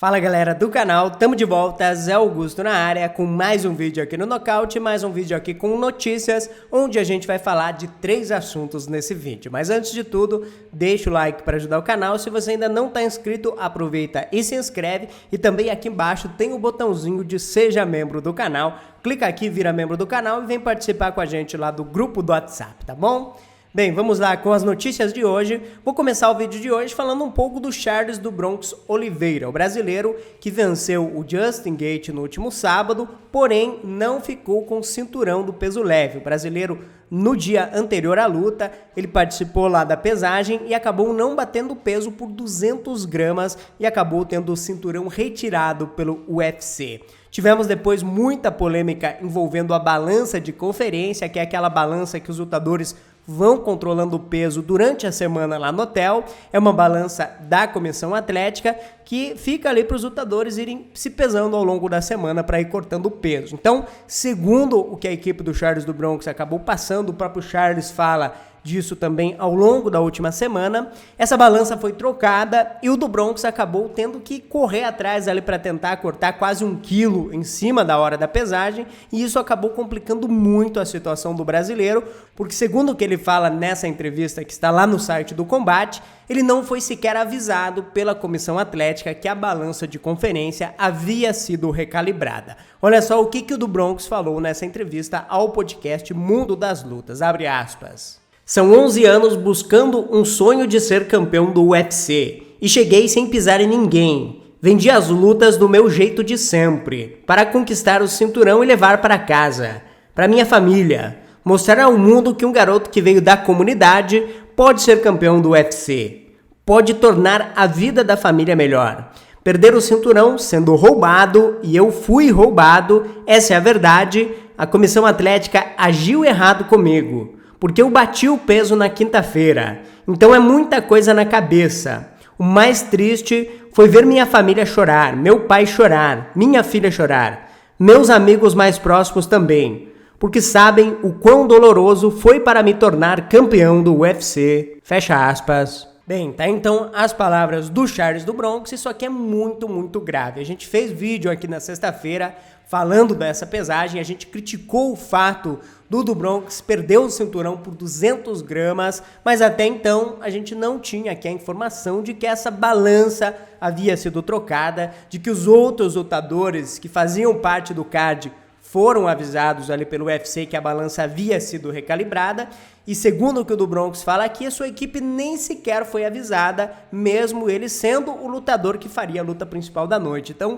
Fala galera do canal, tamo de volta, Zé Augusto na área com mais um vídeo aqui no Nocaute, mais um vídeo aqui com notícias, onde a gente vai falar de 3 assuntos nesse vídeo. Mas antes de tudo, deixa o like para ajudar o canal, se você ainda não está inscrito, aproveita e se inscreve. E também aqui embaixo tem o botãozinho de seja membro do canal, clica aqui, vira membro do canal e vem participar com a gente lá do grupo do WhatsApp, tá bom? Bem, vamos lá com as notícias de hoje. Vou começar o vídeo de hoje falando um pouco do Charles do Bronx Oliveira, o brasileiro que venceu o Justin Gaethje no último sábado, porém não ficou com o cinturão do peso leve. O brasileiro, no dia anterior à luta, ele participou lá da pesagem e acabou não batendo peso por 200 gramas e acabou tendo o cinturão retirado pelo UFC. Tivemos depois muita polêmica envolvendo a balança de conferência, que é aquela balança que os lutadores vão controlando o peso durante a semana lá no hotel. É uma balança da comissão atlética que fica ali para os lutadores irem se pesando ao longo da semana para ir cortando o peso. Então, segundo o que a equipe do Charles do Bronx acabou passando, o próprio Charles fala disso também ao longo da última semana, essa balança foi trocada e o do Bronx acabou tendo que correr atrás ali para tentar cortar quase 1 quilo em cima da hora da pesagem, e isso acabou complicando muito a situação do brasileiro, porque segundo o que ele fala nessa entrevista que está lá no site do Combate, ele não foi sequer avisado pela comissão atlética que a balança de conferência havia sido recalibrada. Olha só o que o do Bronx falou nessa entrevista ao podcast Mundo das Lutas, abre aspas. São 11 anos buscando um sonho de ser campeão do UFC e cheguei sem pisar em ninguém. Vendi as lutas do meu jeito de sempre, para conquistar o cinturão e levar para casa, para minha família, mostrar ao mundo que um garoto que veio da comunidade pode ser campeão do UFC, pode tornar a vida da família melhor. Perder o cinturão sendo roubado, e eu fui roubado, essa é a verdade. A comissão atlética agiu errado comigo, porque eu bati o peso na quinta-feira, então é muita coisa na cabeça. O mais triste foi ver minha família chorar, meu pai chorar, minha filha chorar, meus amigos mais próximos também, porque sabem o quão doloroso foi para me tornar campeão do UFC, fecha aspas. Bem, tá então as palavras do Charles do Bronx. Isso aqui é muito grave. A gente fez vídeo aqui na sexta-feira falando dessa pesagem, a gente criticou o fato do Bronx perder o cinturão por 200 gramas, mas até então a gente não tinha aqui a informação de que essa balança havia sido trocada, de que os outros lutadores que faziam parte do card foram avisados ali pelo UFC que a balança havia sido recalibrada, e segundo o que o do Bronx fala aqui, a sua equipe nem sequer foi avisada, mesmo ele sendo o lutador que faria a luta principal da noite. Então,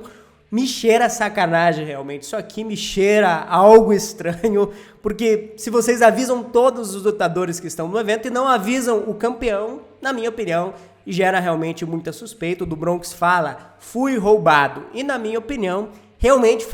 me cheira sacanagem realmente, isso aqui me cheira algo estranho, porque se vocês avisam todos os lutadores que estão no evento e não avisam o campeão, na minha opinião, gera realmente muita suspeita. O do Bronx fala, fui roubado, e na minha opinião, realmente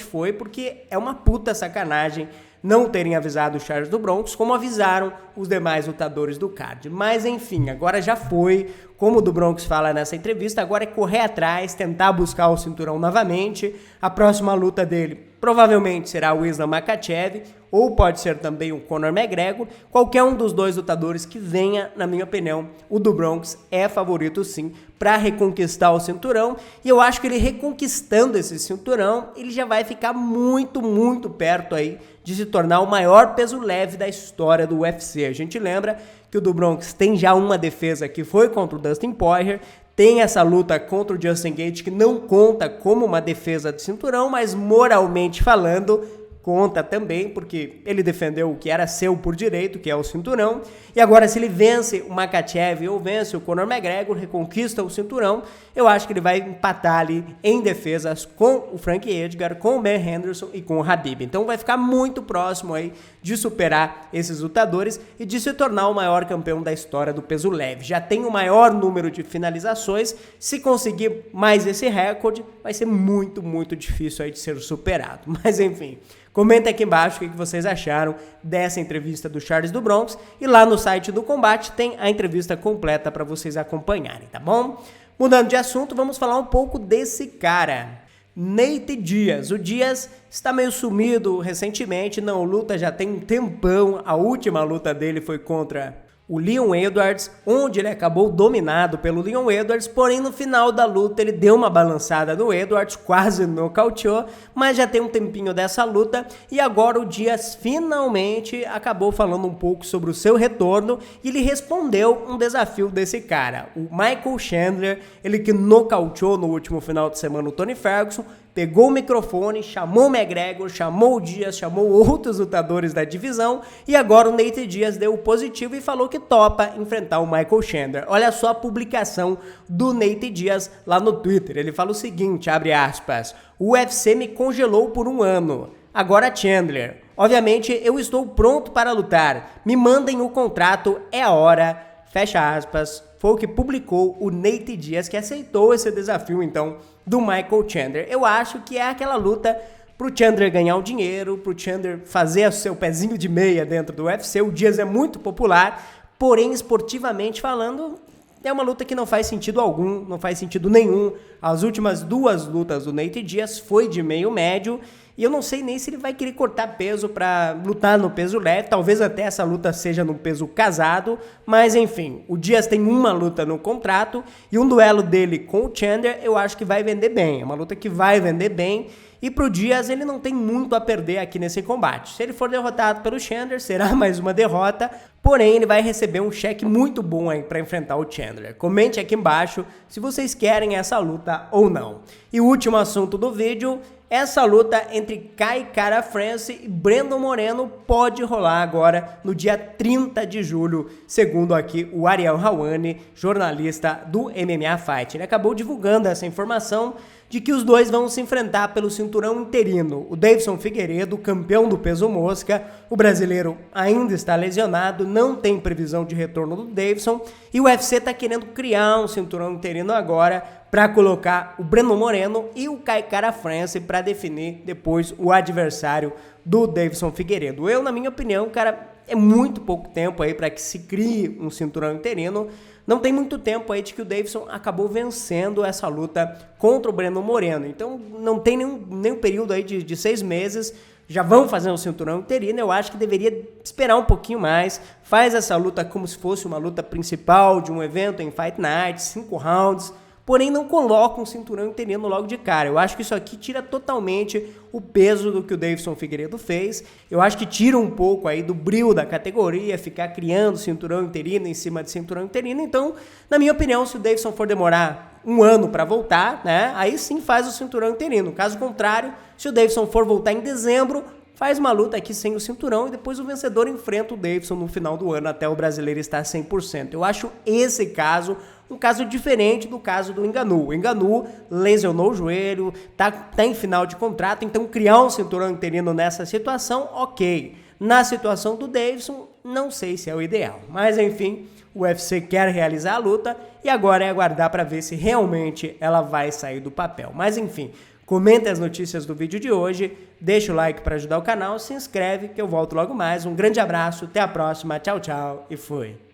foi, porque é uma puta sacanagem não terem avisado o Charles do Bronx, como avisaram os demais lutadores do card. Mas enfim, agora já foi, como o do Bronx fala nessa entrevista, agora é correr atrás, tentar buscar o cinturão novamente. A próxima luta dele provavelmente será o Islam Makhachev, ou pode ser também o Conor McGregor. Qualquer um dos dois lutadores que venha, na minha opinião, o do Bronx é favorito sim para reconquistar o cinturão, e eu acho que ele reconquistando esse cinturão, ele já vai ficar muito perto aí de se tornar o maior peso leve da história do UFC. A gente lembra que o do Bronx tem já uma defesa que foi contra o Dustin Poirier, tem essa luta contra o Justin Gaethje que não conta como uma defesa de cinturão, mas moralmente falando, conta também, porque ele defendeu o que era seu por direito, que é o cinturão, e agora se ele vence o Makhachev ou vence o Conor McGregor, reconquista o cinturão, eu acho que ele vai empatar ali em defesas com o Frankie Edgar, com o Ben Henderson e com o Khabib. Então vai ficar muito próximo aí de superar esses lutadores e de se tornar o maior campeão da história do peso leve. Já tem o maior número de finalizações, se conseguir mais esse recorde, vai ser muito difícil aí de ser superado. Mas enfim, comenta aqui embaixo o que vocês acharam dessa entrevista do Charles do Bronx, e lá no site do Combate tem a entrevista completa para vocês acompanharem, tá bom? Mudando de assunto, vamos falar um pouco desse cara, Nate Diaz. O Diaz está meio sumido recentemente, não luta já tem um tempão, a última luta dele foi contra o Leon Edwards, onde ele acabou dominado pelo Leon Edwards, porém no final da luta ele deu uma balançada no Edwards, quase nocauteou, mas já tem um tempinho dessa luta e agora o Dias finalmente acabou falando um pouco sobre o seu retorno e ele respondeu um desafio desse cara, o Michael Chandler, ele que nocauteou no último final de semana o Tony Ferguson, pegou o microfone, chamou o McGregor, chamou o Dias, chamou outros lutadores da divisão e agora o Nate Diaz deu o positivo e falou que topa enfrentar o Michael Chandler. Olha só a publicação do Nate Diaz lá no Twitter. Ele fala o seguinte, abre aspas, o UFC me congelou por 1 ano. Agora Chandler. Obviamente eu estou pronto para lutar. Me mandem o contrato, é a hora. Fecha aspas. Foi o que publicou o Nate Diaz, que aceitou esse desafio, então, do Michael Chandler. Eu acho que é aquela luta pro Chandler ganhar o dinheiro, pro Chandler fazer o seu pezinho de meia dentro do UFC. O Diaz é muito popular, porém, esportivamente falando, é uma luta que não faz sentido algum, não faz sentido nenhum. As últimas 2 lutas do Nate Diaz foi de meio médio, e eu não sei nem se ele vai querer cortar peso para lutar no peso leve, talvez até essa luta seja no peso casado, mas enfim, o Diaz tem uma luta no contrato e um duelo dele com o Chandler eu acho que vai vender bem, é uma luta que vai vender bem e pro Diaz ele não tem muito a perder aqui nesse combate. Se ele for derrotado pelo Chandler, será mais uma derrota, porém ele vai receber um cheque muito bom aí para enfrentar o Chandler. Comente aqui embaixo se vocês querem essa luta ou não. E o último assunto do vídeo, essa luta entre Kai Kara France e Brandon Moreno pode rolar agora no dia 30 de julho, segundo aqui o Ariel Helwani, jornalista do MMA Fight. Ele acabou divulgando essa informação de que os dois vão se enfrentar pelo cinturão interino. O Deiveson Figueiredo, campeão do peso mosca, o brasileiro ainda está lesionado, não tem previsão de retorno do Deiveson e o UFC está querendo criar um cinturão interino agora para colocar o Brandon Moreno e o Kai Kara France para definir depois o adversário do Deiveson Figueiredo. Eu, na minha opinião, cara, é muito pouco tempo aí para que se crie um cinturão interino. Não tem muito tempo aí de que o Deiveson acabou vencendo essa luta contra o Brandon Moreno. Então não tem nenhum período aí de 6 meses. Já vão fazer um cinturão interino. Eu acho que deveria esperar um pouquinho mais. Faz essa luta como se fosse uma luta principal de um evento em Fight Night, 5 rounds. Porém não coloca um cinturão interino logo de cara. Eu acho que isso aqui tira totalmente o peso do que o Deiveson Figueiredo fez. Eu acho que tira um pouco aí do brilho da categoria, ficar criando cinturão interino em cima de cinturão interino. Então, na minha opinião, se o Deiveson for demorar 1 ano para voltar, né, aí sim faz o cinturão interino. Caso contrário, se o Deiveson for voltar em dezembro, faz uma luta aqui sem o cinturão e depois o vencedor enfrenta o Deiveson no final do ano até o brasileiro estar 100%. Eu acho esse caso um caso diferente do caso do Ngannou. O Ngannou lesionou o joelho, tá em final de contrato, então criar um cinturão interino nessa situação, ok. Na situação do Deiveson, não sei se é o ideal. Mas enfim, o UFC quer realizar a luta e agora é aguardar para ver se realmente ela vai sair do papel. Mas enfim, comente as notícias do vídeo de hoje, deixa o like para ajudar o canal, se inscreve que eu volto logo mais. Um grande abraço, até a próxima, tchau, tchau e fui!